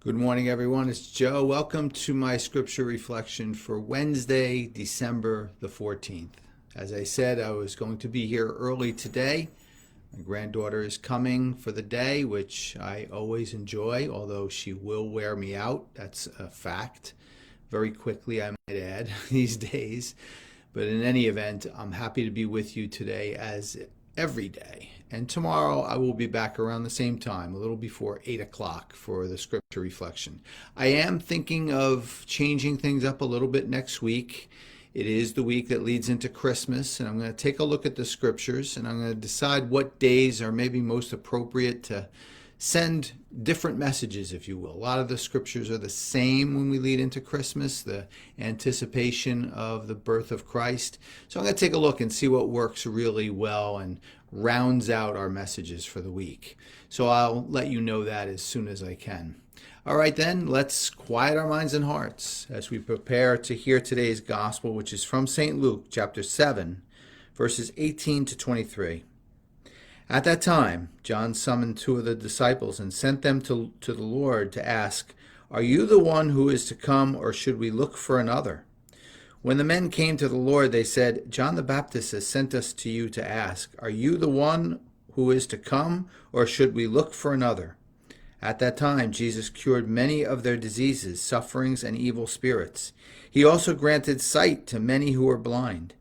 Good morning, everyone. It's Joe. Welcome to my scripture reflection for Wednesday, December the 14th. As I said, I was going to be here early today. My granddaughter is coming for the day, which I always enjoy, although she will wear me out. That's a fact. Very quickly, I might add, these days. But in any event, I'm happy to be with you today as every day. And tomorrow I will be back around the same time, a little before 8 o'clock for the scripture reflection. I am thinking of changing things up a little bit next week. It is the week that leads into Christmas, and I'm going to take a look at the scriptures, and I'm going to decide what days are maybe most appropriate to send different messages, if you will. A lot of the scriptures are the same when we lead into Christmas, the anticipation of the birth of Christ. So I'm going to take a look and see what works really well and rounds out our messages for the week. So I'll let you know that as soon as I can. All right, then, let's quiet our minds and hearts as we prepare to hear today's gospel, which is from St. Luke, chapter 7, verses 18 to 23. At that time, John summoned two of the disciples and sent them to the Lord to ask, "Are you the one who is to come, or should we look for another?" When the men came to the Lord, they said, "John the Baptist has sent us to you to ask, 'Are you the one who is to come, or should we look for another?'" At that time, Jesus cured many of their diseases, sufferings, and evil spirits. He also granted sight to many who were blind.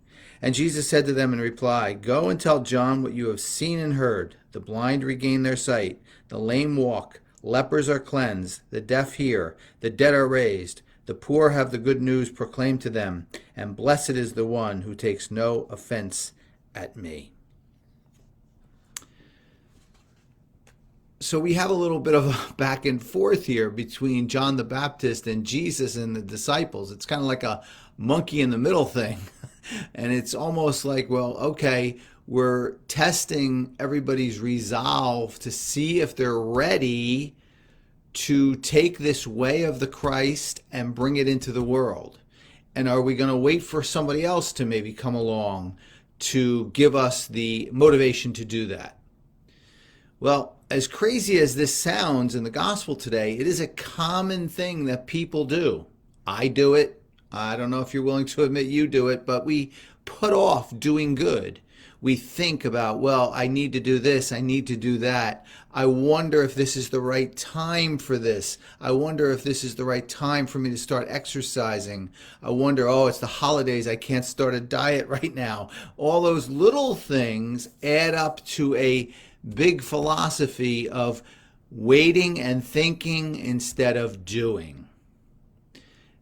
And Jesus said to them in reply, "Go and tell John what you have seen and heard. The blind regain their sight, the lame walk, lepers are cleansed, the deaf hear, the dead are raised, the poor have the good news proclaimed to them, and blessed is the one who takes no offense at me." So we have a little bit of a back and forth here between John the Baptist and Jesus and the disciples. It's kind of like a monkey in the middle thing. And it's almost like, well, okay, we're testing everybody's resolve to see if they're ready to take this way of the Christ and bring it into the world. And are we going to wait for somebody else to maybe come along to give us the motivation to do that? Well, as crazy as this sounds in the gospel today, it is a common thing that people do. I do it. I don't know if you're willing to admit you do it, but we put off doing good. We think about, well, I need to do this, I need to do that. I wonder if this is the right time for this. I wonder if this is the right time for me to start exercising. I wonder, oh, it's the holidays, I can't start a diet right now. All those little things add up to a big philosophy of waiting and thinking instead of doing.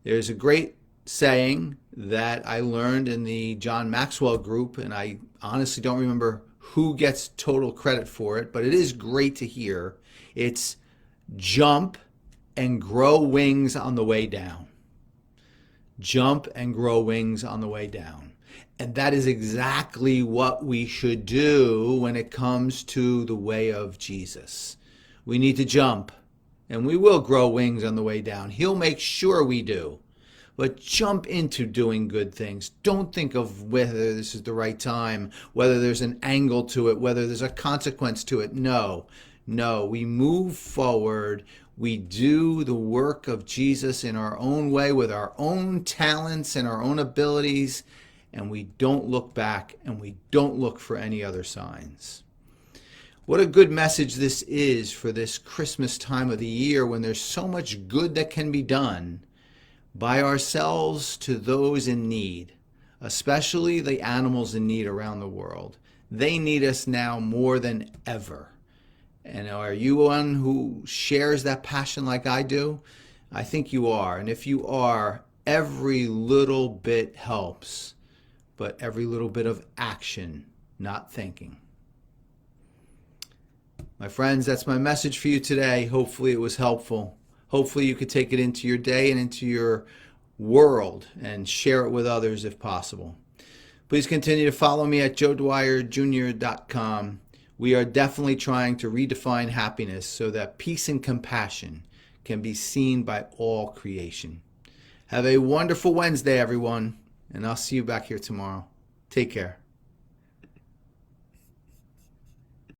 There's a great saying that I learned in the John Maxwell group, and I honestly don't remember who gets total credit for it, but it is great to hear. It's jump and grow wings on the way down. Jump and grow wings on the way down. And that is exactly what we should do when it comes to the way of Jesus. We need to jump, and we will grow wings on the way down. He'll make sure we do. But jump into doing good things. Don't think of whether this is the right time, whether there's an angle to it, whether there's a consequence to it. No, we move forward. We do the work of Jesus in our own way with our own talents and our own abilities, and we don't look back and we don't look for any other signs. What a good message this is for this Christmas time of the year when there's so much good that can be done by ourselves to those in need, especially the animals in need around the world. They need us now more than ever. And are you one who shares that passion like I do? I think you are. And if you are, every little bit helps, but every little bit of action, not thinking. My friends, that's my message for you today. Hopefully it was helpful. Hopefully you could take it into your day and into your world and share it with others if possible. Please continue to follow me at joedwyerjr.com. We are definitely trying to redefine happiness so that peace and compassion can be seen by all creation. Have a wonderful Wednesday, everyone, and I'll see you back here tomorrow. Take care.